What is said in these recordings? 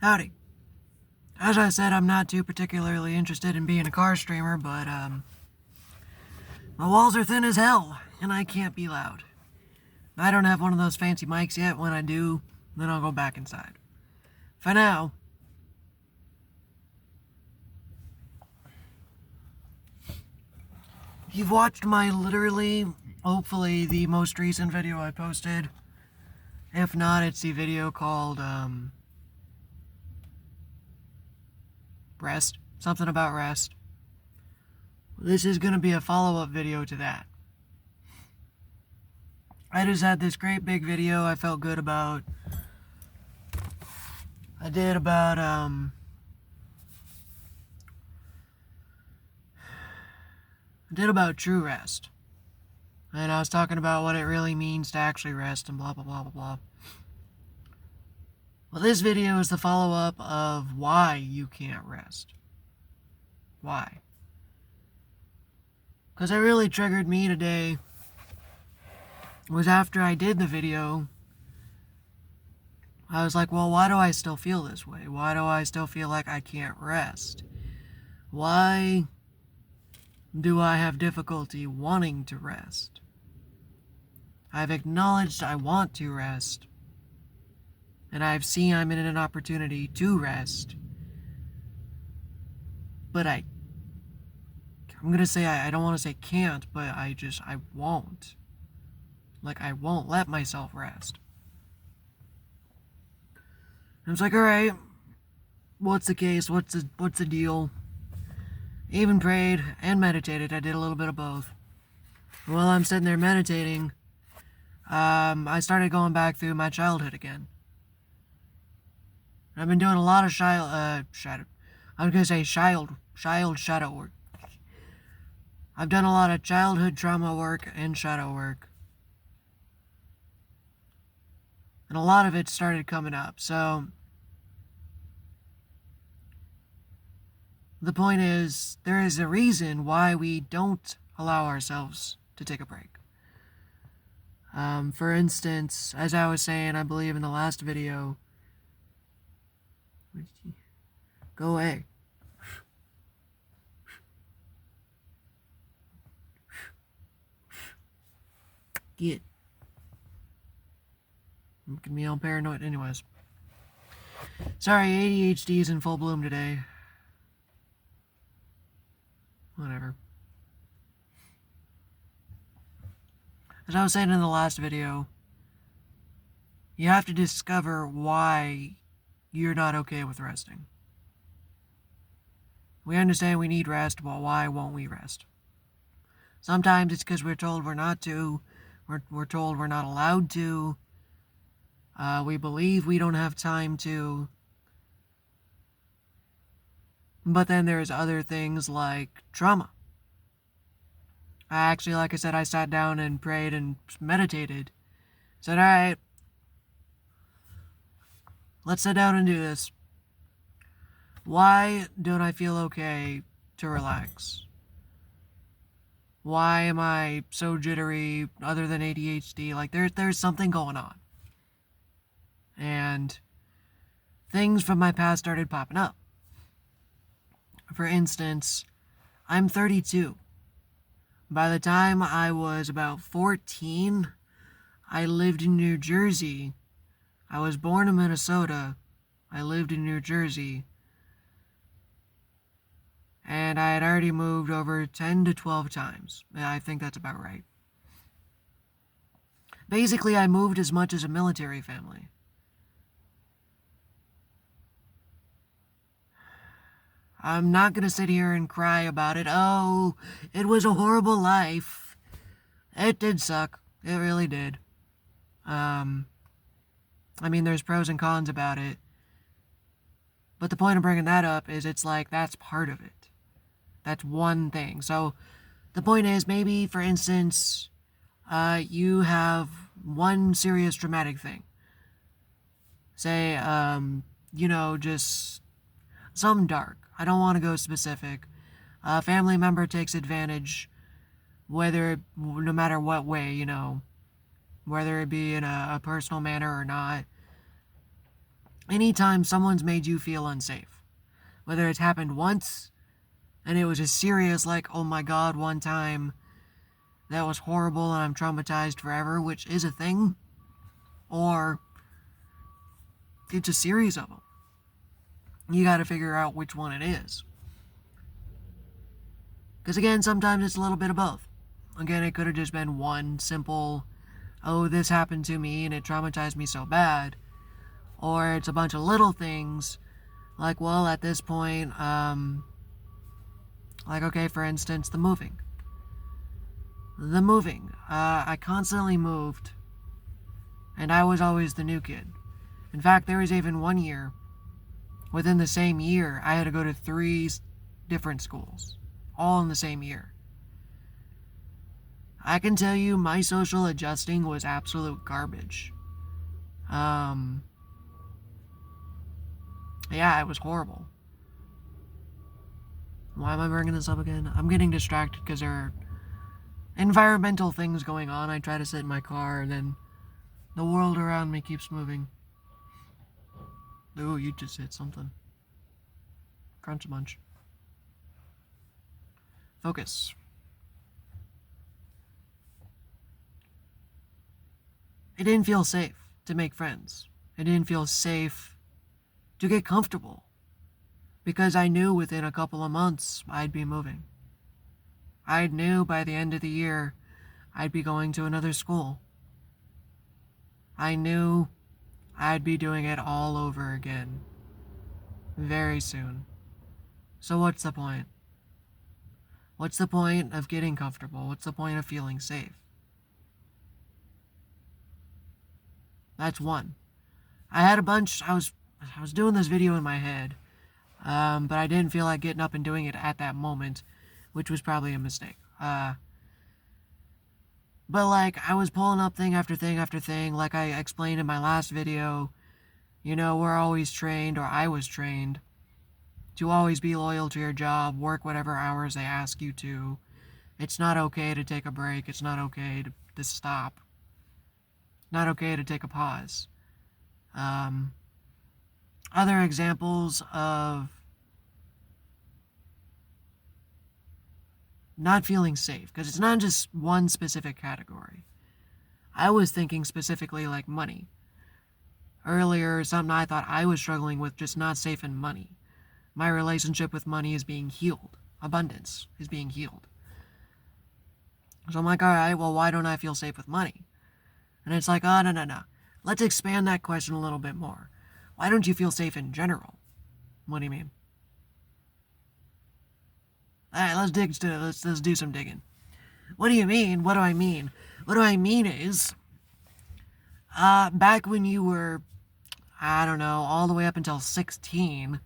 Howdy. As I said, I'm not too particularly interested in being a car streamer, but, my walls are thin as hell, and I can't be loud. I don't have one of those fancy mics yet. When I do, then I'll go back inside. For now, you've watched my hopefully, the most recent video I posted. If not, it's the video called, Rest. Something about rest. This is gonna be a follow-up video to that. I just had this great big video I felt good about. I did about, true rest. And I was talking about what it really means to actually rest and blah, blah, blah, blah, blah. Well, this video is the follow-up of why you can't rest. Why? Because it really triggered me today was after I did the video, I was like, well, why do I still feel this way? Why do I still feel like I can't rest? Why do I have difficulty wanting to rest? I've acknowledged I want to rest, and I've seen I'm in an opportunity to rest, but I'm gonna say I don't want to say can't, but I won't. Like, I won't let myself rest. I was like, alright, what's the case? What's the deal? Even prayed and meditated. I did a little bit of both. While I'm sitting there meditating, I started going back through my childhood again. I've been doing a lot of child shadow work. I've done a lot of childhood trauma work and shadow work. And a lot of it started coming up. So the point is, there is a reason why we don't allow ourselves to take a break. For instance, as I was saying, I believe in the last video, go away. Get. Making me all paranoid. Anyways. Sorry, ADHD is in full bloom today. Whatever. As I was saying in the last video, you have to discover why you're not okay with resting. We understand we need rest, but why won't we rest? Sometimes it's because we're told we're not to. We're told we're not allowed to. We believe we don't have time to. But then there's other things like trauma. Like I said, I sat down and prayed and meditated. Said, alright, let's sit down and do this. Why don't I feel okay to relax? Why am I so jittery other than ADHD? Like, there's something going on. And things from my past started popping up. For instance, I'm 32. By the time I was about 14, I lived in New Jersey. I was born in Minnesota. I lived in New Jersey. And I had already moved over 10 to 12 times. I think that's about right. Basically, I moved as much as a military family. I'm not gonna sit here and cry about it. Oh, it was a horrible life. It did suck. It really did. I mean, there's pros and cons about it. But the point of bringing that up is it's like, that's part of it. That's one thing. So, the point is, maybe, for instance, you have one serious traumatic thing. Say, just something dark. I don't want to go specific. A family member takes advantage, no matter what way, whether it be in a personal manner or not. anytime someone's made you feel unsafe, whether it's happened once and it was just serious, like, oh my god, one time that was horrible and I'm traumatized forever, which is a thing, or it's a series of them. You gotta figure out which one it is. Because again, sometimes it's a little bit of both. Again, it could have just been one simple, oh, this happened to me and it traumatized me so bad. Or it's a bunch of little things, like, well, at this point, like, okay, for instance, the moving. I constantly moved, and I was always the new kid. In fact, there was even one year, within the same year, I had to go to 3 different schools, all in the same year. I can tell you my social adjusting was absolute garbage. Yeah, it was horrible. Why am I bringing this up again? I'm getting distracted because there are environmental things going on. I try to sit in my car and then the world around me keeps moving. Ooh, you just hit something. Crunch a munch. Focus. It didn't feel safe to make friends. It didn't feel safe to get comfortable. Because I knew within a couple of months I'd be moving. I knew by the end of the year I'd be going to another school. I knew I'd be doing it all over again. Very soon. So what's the point? What's the point of getting comfortable? What's the point of feeling safe? That's one. I had a bunch, I was doing this video in my head, but I didn't feel like getting up and doing it at that moment, which was probably a mistake. But like, I was pulling up thing after thing after thing, like I explained in my last video. You know, we're always trained, or I was trained, to always be loyal to your job, work whatever hours they ask you to. It's not okay to take a break. It's not okay to stop. Not okay to take a pause. Other examples of not feeling safe, because it's not just one specific category. I was thinking specifically like money. Earlier, something I thought I was struggling with, just not safe in money. My relationship with money is being healed. Abundance is being healed. So I'm like, all right, well, why don't I feel safe with money? And it's like, oh, no. Let's expand that question a little bit more. Why don't you feel safe in general? What do you mean? All right, let's do some digging. What do you mean? What do I mean? What do I mean is, back when you were, I don't know, all the way up until 16,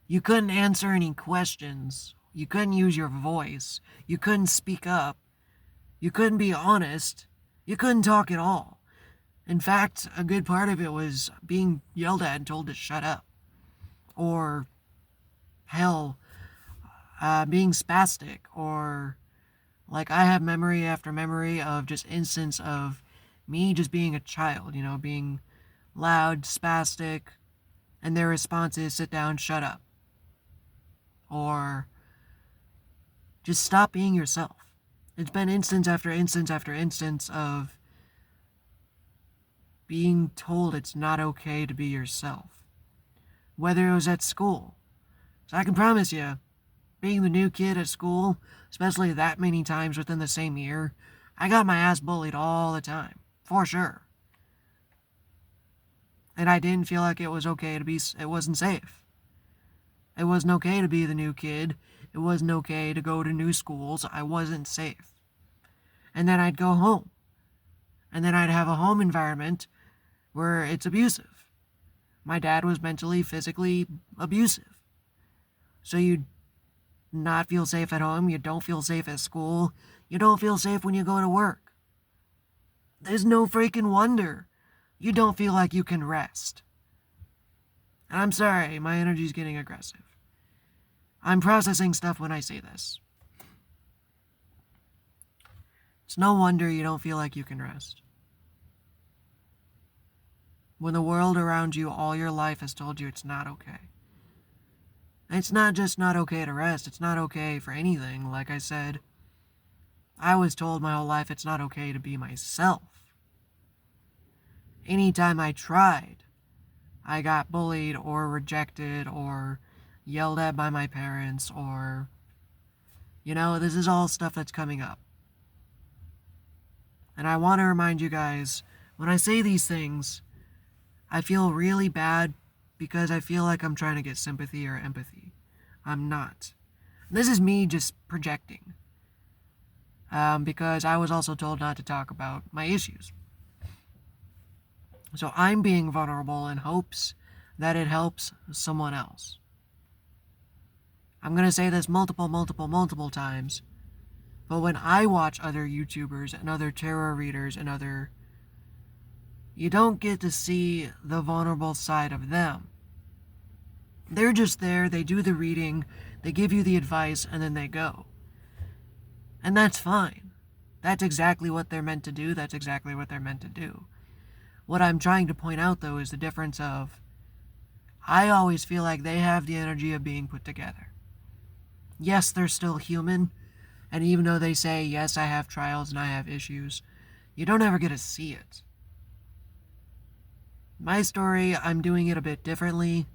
you couldn't answer any questions. You couldn't use your voice. You couldn't speak up. You couldn't be honest. You couldn't talk at all. In fact, a good part of it was being yelled at and told to shut up. Or, hell, being spastic. Or, like, I have memory after memory of just instance of me just being a child, you know, being loud, spastic, and their response is, sit down, shut up. Or, just stop being yourself. It's been instance after instance after instance of being told it's not okay to be yourself. Whether it was at school. So I can promise you, being the new kid at school, especially that many times within the same year, I got my ass bullied all the time. For sure. And I didn't feel like it was okay to be, it wasn't safe. It wasn't okay to be the new kid. It wasn't okay to go to new schools. I wasn't safe. And then I'd go home. And then I'd have a home environment where it's abusive. My dad was mentally, physically abusive. So you not feel safe at home. You don't feel safe at school. You don't feel safe when you go to work. There's no freaking wonder you don't feel like you can rest. And I'm sorry, my energy's getting aggressive. I'm processing stuff when I say this. It's no wonder you don't feel like you can rest. when the world around you all your life has told you it's not okay. It's not just not okay to rest, it's not okay for anything. Like I said, I was told my whole life it's not okay to be myself. Anytime I tried, I got bullied or rejected or yelled at by my parents or, this is all stuff that's coming up. And I want to remind you guys, when I say these things, I feel really bad because I feel like I'm trying to get sympathy or empathy. I'm not. This is me just projecting. Because I was also told not to talk about my issues. So I'm being vulnerable in hopes that it helps someone else. I'm going to say this multiple times, but when I watch other YouTubers and other tarot readers and you don't get to see the vulnerable side of them. They're just there, they do the reading, they give you the advice, and then they go. And that's fine. That's exactly what they're meant to do, that's exactly what they're meant to do. What I'm trying to point out, though, is the difference of, I always feel like they have the energy of being put together. Yes, they're still human, and even though they say, yes, I have trials and I have issues, you don't ever get to see it. My story, I'm doing it a bit differently,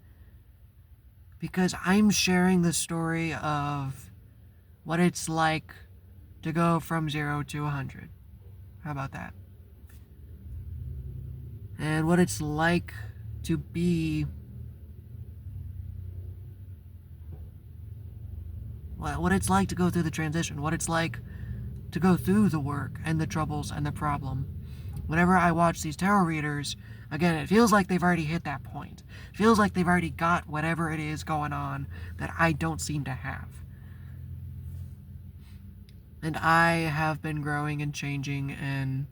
because I'm sharing the story of what it's like to go from 0 to 100. How about that? And what it's like to be... what it's like to go through the transition. What it's like to go through the work and the troubles and the problem. Whenever I watch these tarot readers, again, it feels like they've already hit that point. It feels like they've already got whatever it is going on that I don't seem to have. And I have been growing and changing, and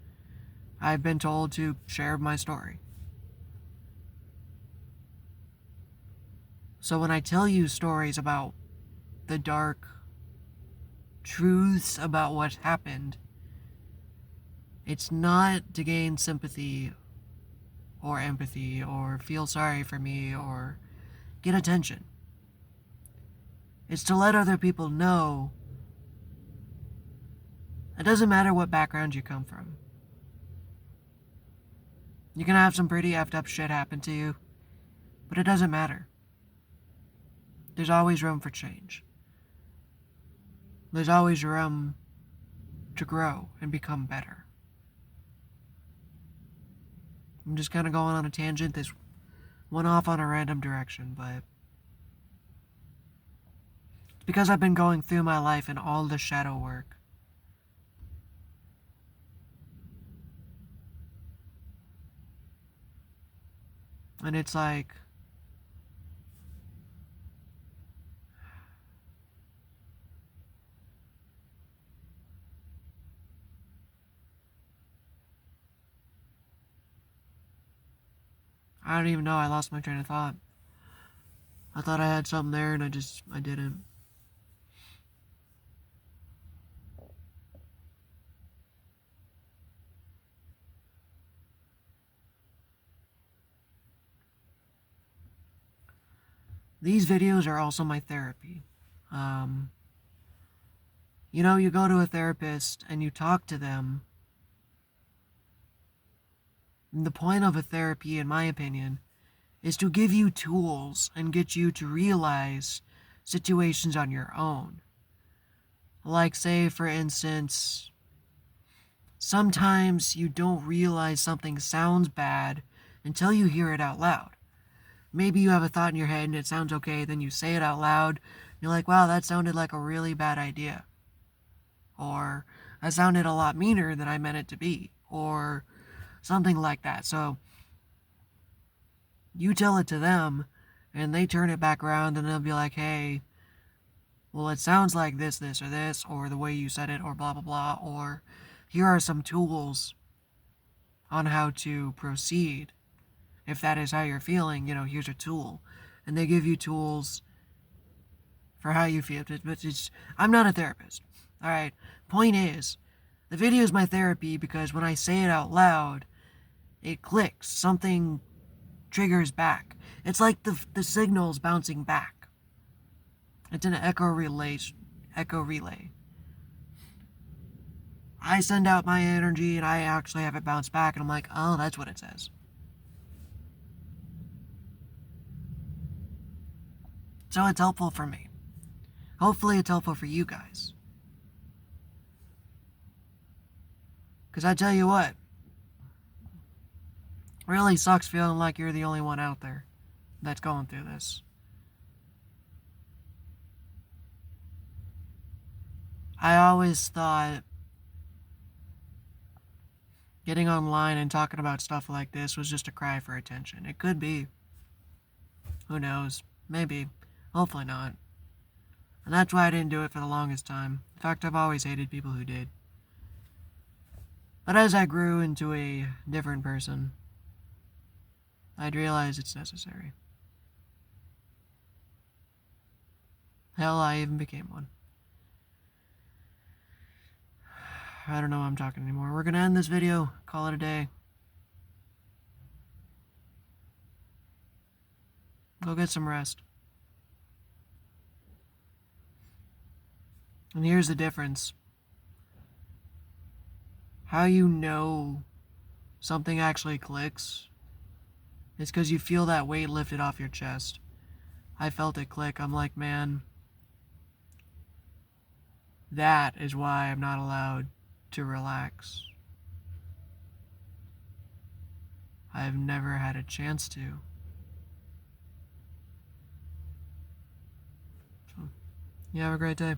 I've been told to share my story. So when I tell you stories about the dark truths about what's happened, it's not to gain sympathy or empathy or feel sorry for me or get attention. It's to let other people know it doesn't matter what background you come from. You can have some pretty effed up shit happen to you, but it doesn't matter. There's always room for change. There's always room to grow and become better. I'm just kind of going on a tangent. This went off on a random direction, but it's because I've been going through my life and all the shadow work. And it's like, I don't even know, I lost my train of thought. I thought I had something there and I didn't. These videos are also my therapy. You go to a therapist and you talk to them. And the point of a therapy, in my opinion, is to give you tools and get you to realize situations on your own. Like, say, for instance, sometimes you don't realize something sounds bad until you hear it out loud. Maybe you have a thought in your head and it sounds okay, then you say it out loud, and you're like, wow, that sounded like a really bad idea. Or, that sounded a lot meaner than I meant it to be. Or something like that. So, you tell it to them, and they turn it back around, and they'll be like, hey, well, it sounds like this, or the way you said it, or blah, blah, blah, or here are some tools on how to proceed. If that is how you're feeling, here's a tool. And they give you tools for how you feel. But I'm not a therapist. All right. Point is, the video is my therapy because when I say it out loud, it clicks. Something triggers back. It's like the signal's bouncing back. It's an echo relay. I send out my energy and I actually have it bounce back, and I'm like, oh, that's what it says. So it's helpful for me. Hopefully it's helpful for you guys. Because I tell you what, really sucks feeling like you're the only one out there that's going through this. I always thought getting online and talking about stuff like this was just a cry for attention. It could be. Who knows? Maybe. Hopefully not. And that's why I didn't do it for the longest time. In fact, I've always hated people who did. But as I grew into a different person, I'd realize it's necessary. Hell, I even became one. I don't know why I'm talking anymore. We're gonna end this video, call it a day. Go get some rest. And here's the difference. How you know something actually clicks is because you feel that weight lifted off your chest. I felt it click. I'm like, man, that is why I'm not allowed to relax. I've never had a chance to. So, you have a great day.